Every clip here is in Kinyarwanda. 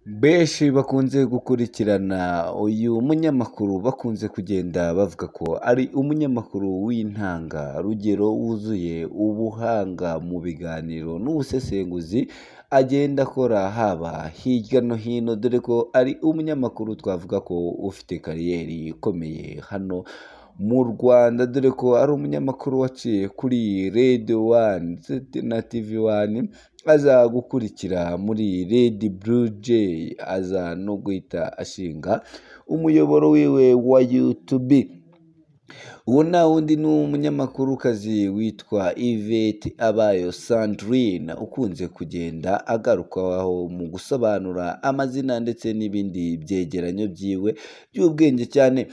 Benshi bakunze gukurikirana uyu munyamakuru bakunze kugenda bavuga ko ari umunyamakuru w'intangarugero wuzuye ubuhanga mu biganiro n'ubusesenguzi agenda akora haba hirya no hino, dore ko ari umunyamakuru twavuga ko ufite kariyeri ikomeye hano mu Rwanda, dore ko ari umunyamakuru waciye kuri Radio One na TV One, aza gukurikira muri Red Blue Jay, aza no guhita ashinga umuyoboro wiwe wa YouTube. Uwo nta wundi ni umunyamakurukazi witwa Yvette Abayo Sandrine, ukunze kugenda agarukaho mu gusobanura amazina ndetse n'ibindi byegeranyo byiwe by'ubwenge cyane.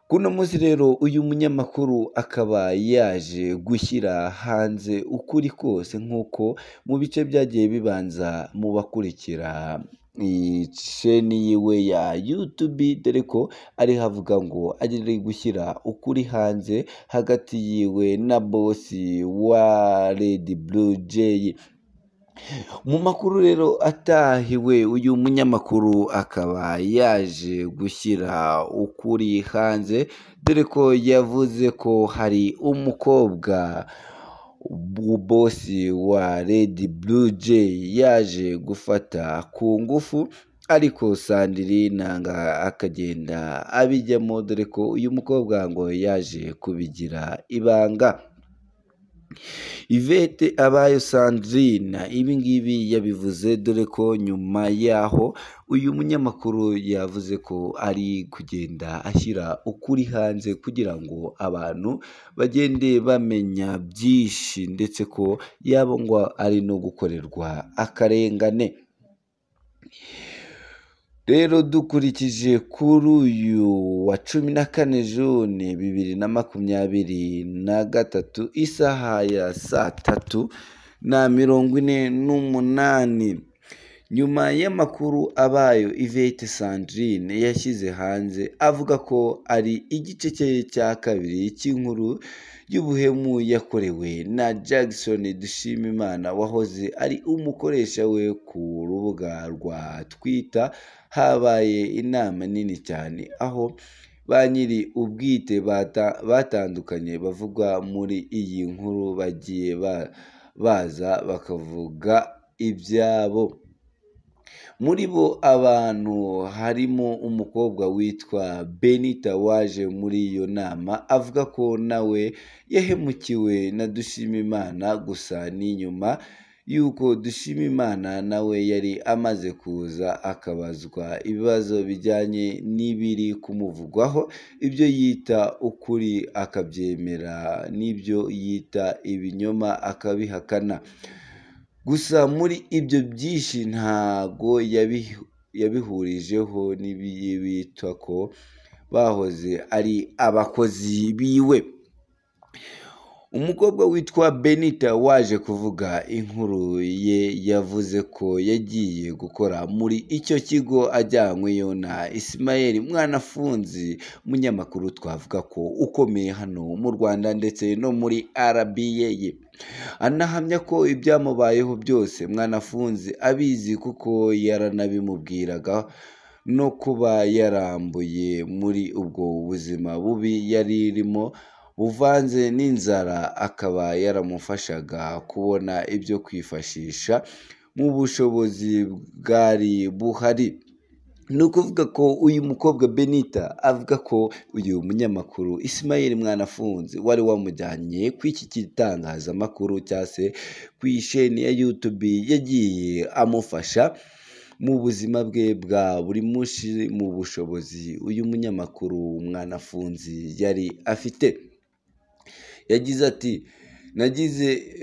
Kuno munsi rero uyu munyamakuru akaba yaje gushyira hanze ukuri kose, nk'uko mu bice byagiye bibanza mu bakurikira isheni yiwe ya YouTube, dore ko ari havuga ngo ari gushyira ukuri hanze hagati yiwe na bosi wa Red Blue Jay. Mu makuru rero atahiwe, uyu munyamakuru akaba yaje gushyira ukuri hanze, dore ko yavuze ko hari umukobwa bosi wa Red Blue Jay yaje gufata ku ngufu, ariko Sandrine akagenda abijyamo, dore ko uyu mukobwa ngo yaje kubigira ibanga. Yvette Abayo Sandrine ibi ngibi yabivuze, dore ko nyuma yaho uyu munyamakuru yavuze ko ari kugenda ashyira ukuri hanze kugira ngo abantu bagende bamenya byinshi, ndetse ko yaba ngo ari no gukorerwa akarengane. Rero dukurikije kuri uyu wa 14 Juni 2023 isaha ya saa 3:48, nyuma y'amakuru Abayo Yvette Sandrine yashyize hanze avuga ko ari igice cye cya kabiri cy'inkuru y'ubuhemu yakorewe na Jackson Dushimimana wahoze ari umukoresha we ku rubuga rwa Twitter, habaye inama nini cyane aho ba nyiri ubwite batandukanye bavugwa muri iyi nkuru bagiye baza bakavuga ibyabo. Muri bo abantu harimo umukobwa witwa Benita waje muri iyo nama avuga ko nawe yahemukiwe na Dushimimana, gusa n'inyuma yuko Dushimimana nawe yari amaze kuza akabazwa ibibazo bijyanye n'ibiri kumuvugwaho, ibyo yita ukuri akabyemera n'ibyo yita ibinyoma akabihakana. Gusa muri ibyo byinshi ntago yabihurijeho n'ibitwa ko bahoze ari abakozi biwe. Umukobwa witwa Benita waje kuvuga inkuru ye yavuze ko yagiye gukora muri icyo kigo ajyanyweyo na Ismael Mwanafunzi, umunyamakuru twavuga ko ukomeye hano mu Rwanda ndetse no muri RBA. Anahamya ko ibyamubayeho byose Mwanafunzi abizi kuko yaranabimubwiraga, no kuba yarambuye muri ubwo buzima bubi yari irimo buvanze n'inzara, akaba yaramufashaga kubona ibyo kwifashisha mu bushobozi bwari buhari. Ni ukuvuga ko uyu mukobwa Benita avuga ko uyu munyamakuru Ismael Mwanafunzi wari wamujyanye ku iki gitangazamakuru cyangwa se ku isheni ya YouTube yagiye amufasha mu buzima bwe bwa buri munsi mu bushobozi uyu munyamakuru Mwanafunzi yari afite. Yagize ati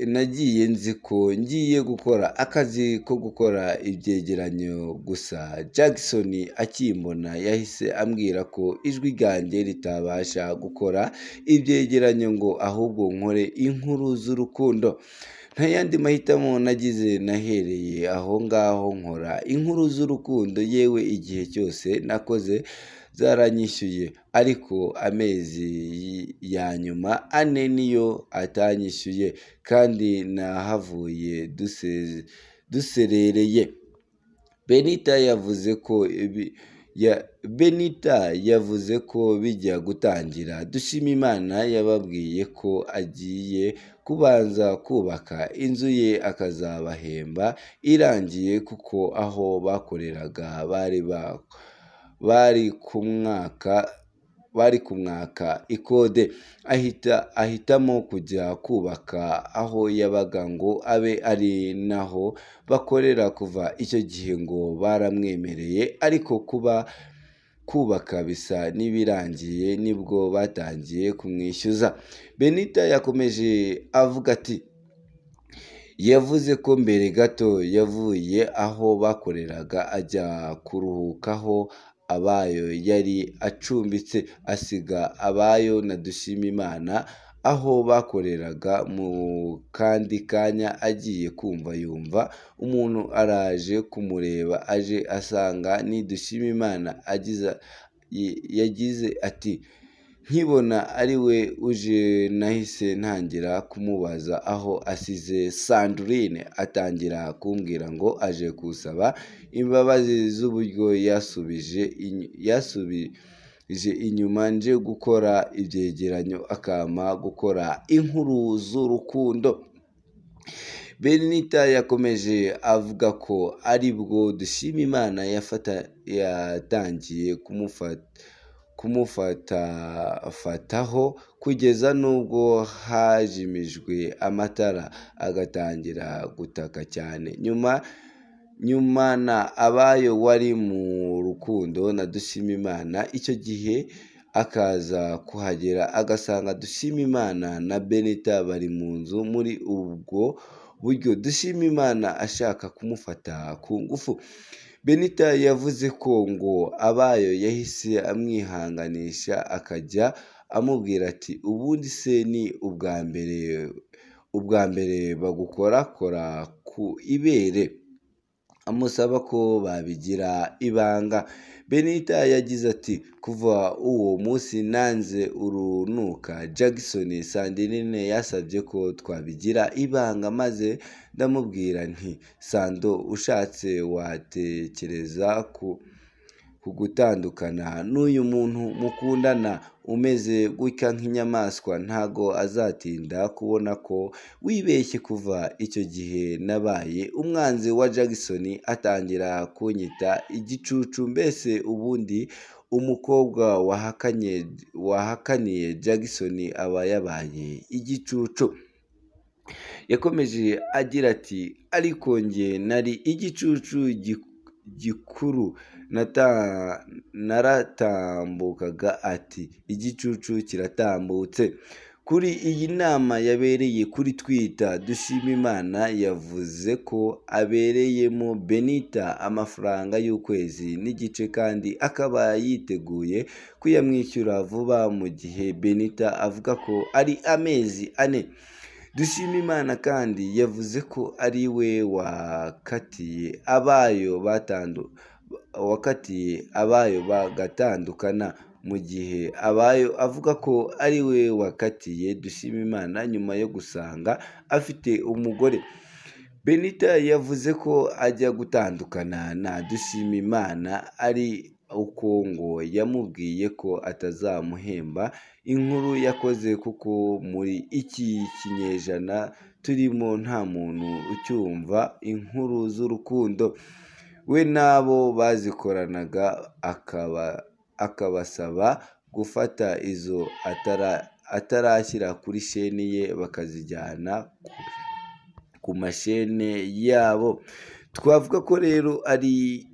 nagiye nzi ko ngiye gukora akazi ko gukora ibyegeranyo, gusa Jackson akimbona yahise ambwira ko ijwi ryanjye ritabasha gukora ibyegeranyo ngo ahubwo nkore inkuru z'urukundo. Nta yandi mahitamo nagize, nahereye aho ngaho nkora inkuru z'urukundo, yewe igihe cyose nakoze zaranyishyuye, ariko amezi ya nyuma 4 niyo atanyishyuye kandi nahavuye duserereye. Benita yavuze ko bijya gutangira Dushimimana yababwiye ko agiye kubanza kubaka inzu ye akazabahemba irangiye kuko aho bakoreraga bari kumwaka ikode, ahitamo kujya kubaka aho yabaga ngo abe ari naho bakorera. Kuva icyo gihe ngo baramwemereye, ariko kubaka bisa n'ibirangiye nibwo batangiye kumwishyuza. Benita yakomeje avuga ati yavuze ko mbere gato yavuye aho bakoreraga ajya kuruhukaho Abayo yari acumbitse, asiga Abayo na Dushimimana aho bakoreraga. Mu kandi kanya agiye kumva yumva umuntu araje kumureba, aje asanga ni Dushimimana. Yagize ati nkibona ari we uje nahise ntangira kumubaza aho asize Sandrine, atangira kumbwira ngo aje kusaba imbabazi z'uburyo yasubije inyuma nje gukora ibyegeranyo akampa gukora inkuru z'urukundo. Benita yakomeje avuga ko aribwo Dushimimana yatangiye kumufataho kugeza n'ubwo hajimijwe amatara agatangira gutaka cyane. Nyuma na Abayo wari mu rukundo na Dushimimana icyo gihe akaza kuhagera agasanga Dushimimana na Benita bari mu nzu. Muri ubwo buryo Dushimimana ashaka kumufata ku ngufu. Benita yavuze ko ngo Abayo yahise amwihanganisha akajya amubwira ati ubundi se ni ubwa mbere bagukorakora ku ibere, amusaba ko babigira ibanga. Benita yagize ati kuva uwo munsi nanze urunuka Jackson. Sandrine yasabye ko twabigira ibanga, maze ndamubwira nti Sando, ushatse watekereza ku gutandukana n'uyu muntu mukundana umeze gutya nk'inyamaswa, ntago azatinda kubona ko wibeshye. Kuva icyo gihe nabaye umwanzi wa Jackson, atangira kunyita igicucu. Mbese ubundi umukobwa wahakaniye Jackson aba yabaye igicucu. Yakomeje agira ati ariko njye nari igicucu gikuru, naratambukaga. Ati igicucu kiratambutse. Kuri iyi nama yabereye kuri Twitter, Dushimimana yavuze ko abereyemo Benita amafaranga y'ukwezi n'igice kandi akaba yiteguye kuyamwishyura vuba, mu gihe Benita avuga ko ari amezi 4. Dushimimana kandi yavuze ko ari we wakatiye Abayo bagatandukana, mu gihe Abayo avuga ko ari we wakatiye Dushimimana nyuma yo gusanga afite umugore. Benita yavuze ko ajya gutandukana na Dushimimana ari uko ngo yamubwiye ko atazamuhemba inkuru yakoze, kuko muri iki kinyejana turimo nta muntu ucyumva inkuru z'urukundo. We n'abo bazikoranaga akabasaba gufata izo atarashyira kuri sheni ye bakazijyana ku mashene yabo. Twavuga ko rero ari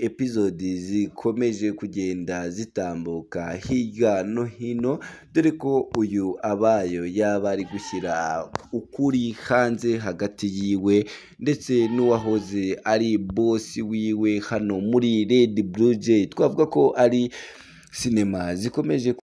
episode zikomeje kugenda zitambuka hirya no hino, dore ko uyu Abayo yaba ari gushyira ukuri hanze hagati yiwe ndetse n'uwahoze ari boss wiwe hano muri Red Blue Jay. Twavuga ko ari sinema zikomeje